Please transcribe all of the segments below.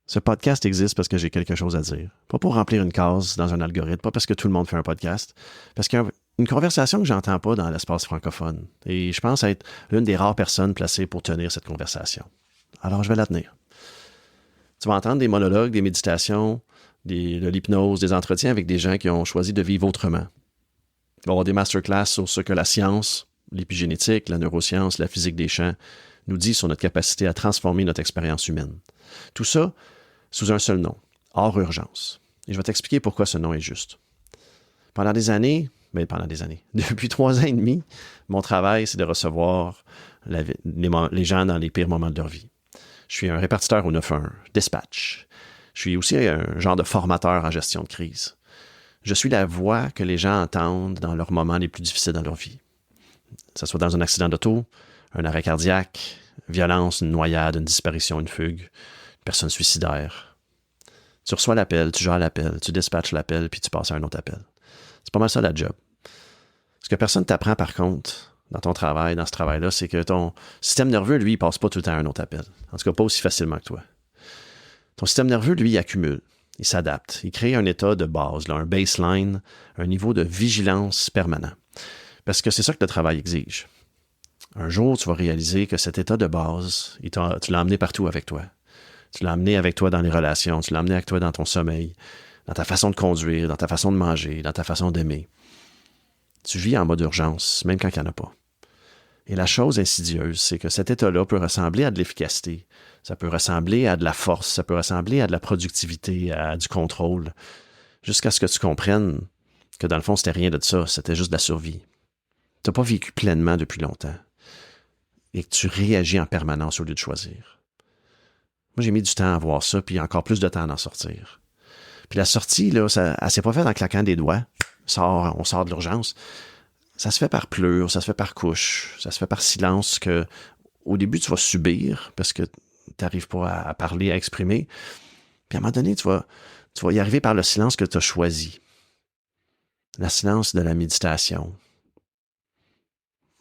Ce podcast existe parce que j'ai quelque chose à dire. Pas pour remplir une case dans un algorithme, pas parce que tout le monde fait un podcast, parce qu'il y a une conversation que j'entends pas dans l'espace francophone. Et je pense être l'une des rares personnes placées pour tenir cette conversation. Alors je vais la tenir. Tu vas entendre des monologues, des méditations, de l'hypnose, des entretiens avec des gens qui ont choisi de vivre autrement. Il va y avoir des masterclass sur ce que la science, l'épigénétique, la neuroscience, la physique des champs nous dit sur notre capacité à transformer notre expérience humaine. Tout ça sous un seul nom, hors urgence. Et je vais t'expliquer pourquoi ce nom est juste. Pendant des années, depuis 3 ans et demi, mon travail, c'est de recevoir les gens dans les pires moments de leur vie. Je suis un répartiteur au 911, dispatch. Je suis aussi un genre de formateur en gestion de crise. Je suis la voix que les gens entendent dans leurs moments les plus difficiles dans leur vie. Que ce soit dans un accident d'auto, un arrêt cardiaque, violence, une noyade, une disparition, une fugue, une personne suicidaire. Tu reçois l'appel, tu gères l'appel, tu dispatches l'appel, puis tu passes à un autre appel. C'est pas mal ça la job. Ce que personne t'apprend par contre dans ton travail, dans ce travail-là, c'est que ton système nerveux, lui, il passe pas tout le temps à un autre appel. En tout cas, pas aussi facilement que toi. Ton système nerveux, lui, il accumule, il s'adapte, il crée un état de base, là, un baseline, un niveau de vigilance permanent. Parce que c'est ça que le travail exige. Un jour, tu vas réaliser que cet état de base, tu l'as emmené partout avec toi. Tu l'as emmené avec toi dans les relations, tu l'as emmené avec toi dans ton sommeil, dans ta façon de conduire, dans ta façon de manger, dans ta façon d'aimer. Tu vis en mode urgence, même quand il n'y en a pas. Et la chose insidieuse, c'est que cet état-là peut ressembler à de l'efficacité, ça peut ressembler à de la force, ça peut ressembler à de la productivité, à du contrôle, jusqu'à ce que tu comprennes que dans le fond, c'était rien de ça, c'était juste de la survie. Tu n'as pas vécu pleinement depuis longtemps et que tu réagis en permanence au lieu de choisir. Moi, j'ai mis du temps à voir ça, puis encore plus de temps à en sortir. Puis la sortie, là, elle s'est pas faite en claquant des doigts. On sort de l'urgence. Ça se fait par pleurs, ça se fait par couches, ça se fait par silence que au début, tu vas subir parce que tu n'arrives pas à parler, à exprimer. Puis à un moment donné, tu vas y arriver par le silence que tu as choisi. Le silence de la méditation.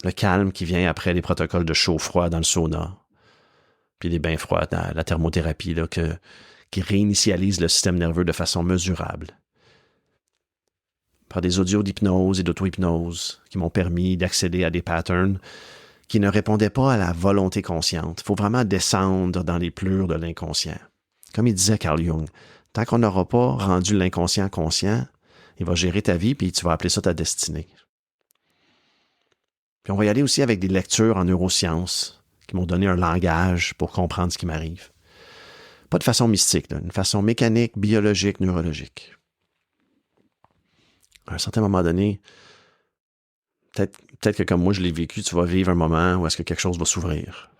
Le calme qui vient après les protocoles de chaud-froid dans le sauna. Puis les bains froids dans la thermothérapie là, qui réinitialise le système nerveux de façon mesurable. Par des audios d'hypnose et d'auto-hypnose qui m'ont permis d'accéder à des patterns qui ne répondaient pas à la volonté consciente. Il faut vraiment descendre dans les pleurs de l'inconscient. Comme il disait Carl Jung, tant qu'on n'aura pas rendu l'inconscient conscient, il va gérer ta vie puis tu vas appeler ça ta destinée. Puis on va y aller aussi avec des lectures en neurosciences qui m'ont donné un langage pour comprendre ce qui m'arrive. Pas de façon mystique, là, une façon mécanique, biologique, neurologique. À un certain moment donné, peut-être que comme moi je l'ai vécu, tu vas vivre un moment où est-ce que quelque chose va s'ouvrir.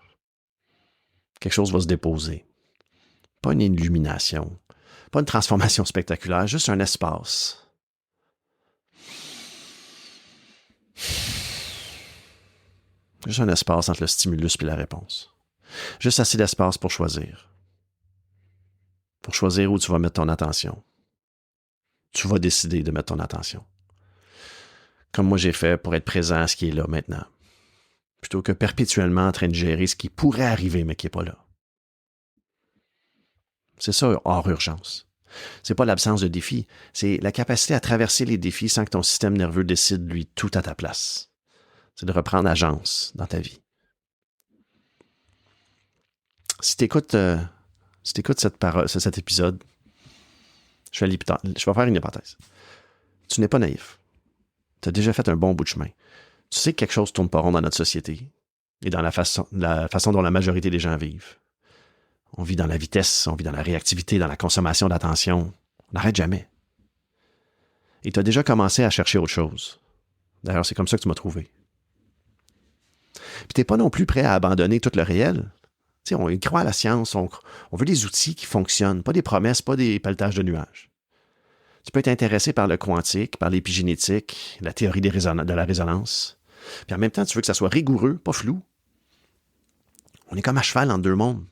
Quelque chose va se déposer. Pas une illumination, pas une transformation spectaculaire, juste un espace. Juste un espace entre le stimulus et la réponse. Juste assez d'espace pour choisir. Pour choisir où tu vas mettre ton attention. Tu vas décider de mettre ton attention. Comme moi j'ai fait pour être présent à ce qui est là maintenant. Plutôt que perpétuellement en train de gérer ce qui pourrait arriver mais qui n'est pas là. C'est ça, hors urgence. C'est pas l'absence de défis, c'est la capacité à traverser les défis sans que ton système nerveux décide, lui, tout à ta place. C'est de reprendre agence dans ta vie. Si tu écoutes cet épisode, je vais faire une hypothèse. Tu n'es pas naïf. Tu as déjà fait un bon bout de chemin. Tu sais que quelque chose ne tourne pas rond dans notre société et dans la façon dont la majorité des gens vivent. On vit dans la vitesse, on vit dans la réactivité, dans la consommation d'attention. On n'arrête jamais. Et tu as déjà commencé à chercher autre chose. D'ailleurs, c'est comme ça que tu m'as trouvé. Puis tu n'es pas non plus prêt à abandonner tout le réel. Tu sais, on y croit à la science, on veut des outils qui fonctionnent, pas des promesses, pas des pelletage de nuages. Tu peux être intéressé par le quantique, par l'épigénétique, la théorie de la résonance. Puis en même temps, tu veux que ça soit rigoureux, pas flou. On est comme à cheval entre deux mondes.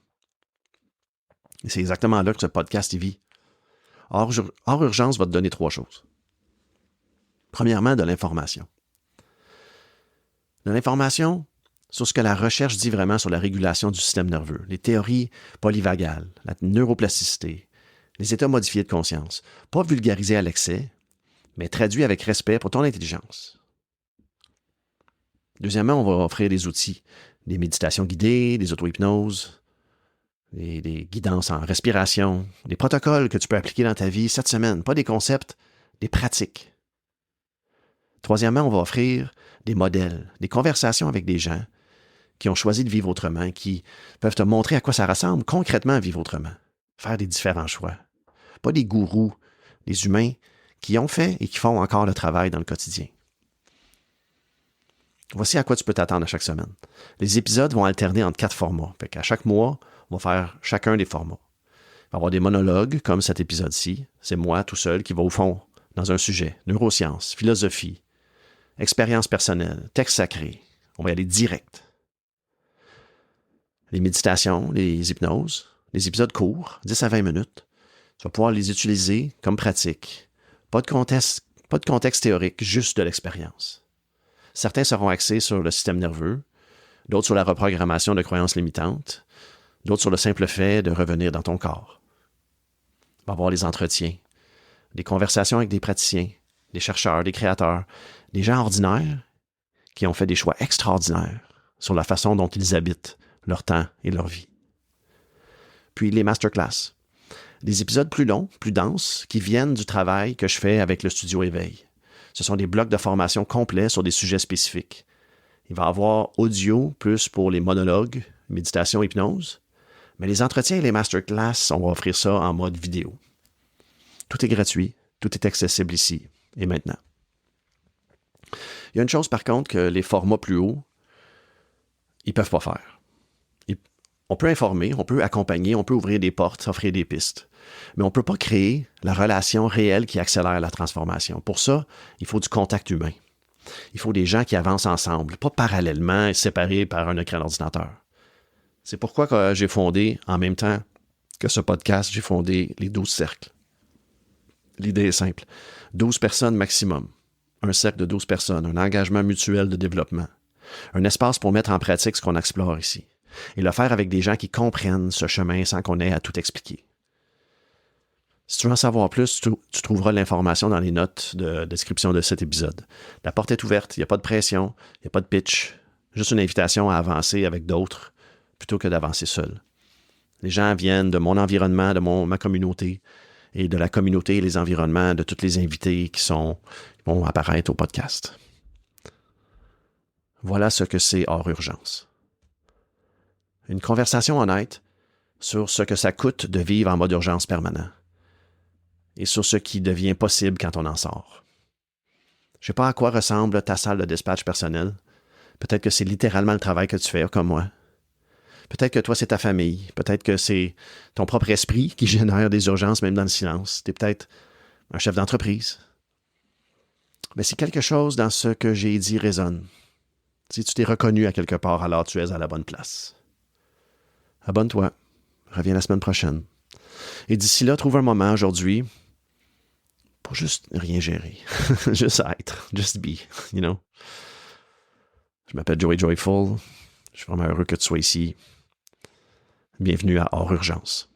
Et c'est exactement là que ce podcast y vit. Hors urgence va te donner 3 choses. Premièrement, de l'information. De l'information sur ce que la recherche dit vraiment sur la régulation du système nerveux, les théories polyvagales, la neuroplasticité, les états modifiés de conscience. Pas vulgarisés à l'excès, mais traduits avec respect pour ton intelligence. Deuxièmement, on va offrir des outils, des méditations guidées, des auto-hypnoses, des guidances en respiration, des protocoles que tu peux appliquer dans ta vie cette semaine, pas des concepts, des pratiques. Troisièmement, on va offrir des modèles, des conversations avec des gens qui ont choisi de vivre autrement, qui peuvent te montrer à quoi ça ressemble concrètement à vivre autrement, faire des différents choix. Pas des gourous, des humains qui ont fait et qui font encore le travail dans le quotidien. Voici à quoi tu peux t'attendre à chaque semaine. Les épisodes vont alterner entre 4 formats. Fait qu'à chaque mois, on va faire chacun des formats. Il va y avoir des monologues, comme cet épisode-ci. C'est moi, tout seul, qui va au fond dans un sujet. Neurosciences, philosophie, expérience personnelle, texte sacré. On va y aller direct. Les méditations, les hypnoses, les épisodes courts, 10 à 20 minutes. Tu vas pouvoir les utiliser comme pratique. Pas de contexte théorique, juste de l'expérience. Certains seront axés sur le système nerveux, d'autres sur la reprogrammation de croyances limitantes, d'autres sur le simple fait de revenir dans ton corps. On va avoir les entretiens, des conversations avec des praticiens, des chercheurs, des créateurs, des gens ordinaires qui ont fait des choix extraordinaires sur la façon dont ils habitent leur temps et leur vie. Puis les masterclass, des épisodes plus longs, plus denses, qui viennent du travail que je fais avec le studio Éveil. Ce sont des blocs de formation complets sur des sujets spécifiques. Il va y avoir audio plus pour les monologues, méditation, hypnose, mais les entretiens et les masterclass, on va offrir ça en mode vidéo. Tout est gratuit, tout est accessible ici et maintenant. Il y a une chose par contre que les formats plus hauts, ils ne peuvent pas faire. On peut informer, on peut accompagner, on peut ouvrir des portes, offrir des pistes. Mais on ne peut pas créer la relation réelle qui accélère la transformation. Pour ça, il faut du contact humain. Il faut des gens qui avancent ensemble, pas parallèlement et séparés par un écran d'ordinateur. C'est pourquoi que j'ai fondé, en même temps que ce podcast, j'ai fondé les 12 cercles. L'idée est simple. 12 personnes maximum. Un cercle de 12 personnes, un engagement mutuel de développement. Un espace pour mettre en pratique ce qu'on explore ici. Et le faire avec des gens qui comprennent ce chemin sans qu'on ait à tout expliquer. Si tu veux en savoir plus, tu trouveras l'information dans les notes de description de cet épisode. La porte est ouverte, il n'y a pas de pression, il n'y a pas de pitch, juste une invitation à avancer avec d'autres plutôt que d'avancer seul. Les gens viennent de mon environnement, de ma communauté et de la communauté et les environnements de tous les invités qui vont apparaître au podcast. Voilà ce que c'est hors urgence. Une conversation honnête sur ce que ça coûte de vivre en mode urgence permanent et sur ce qui devient possible quand on en sort. Je ne sais pas à quoi ressemble ta salle de dispatch personnelle. Peut-être que c'est littéralement le travail que tu fais, comme moi. Peut-être que toi, c'est ta famille. Peut-être que c'est ton propre esprit qui génère des urgences, même dans le silence. Tu es peut-être un chef d'entreprise. Mais si quelque chose dans ce que j'ai dit résonne, si tu t'es reconnu à quelque part, alors tu es à la bonne place. Abonne-toi. Reviens la semaine prochaine. Et d'ici là, trouve un moment aujourd'hui pour juste rien gérer. Juste être. Just be, you know. Je m'appelle Joey Joyful. Je suis vraiment heureux que tu sois ici. Bienvenue à Hors Urgence.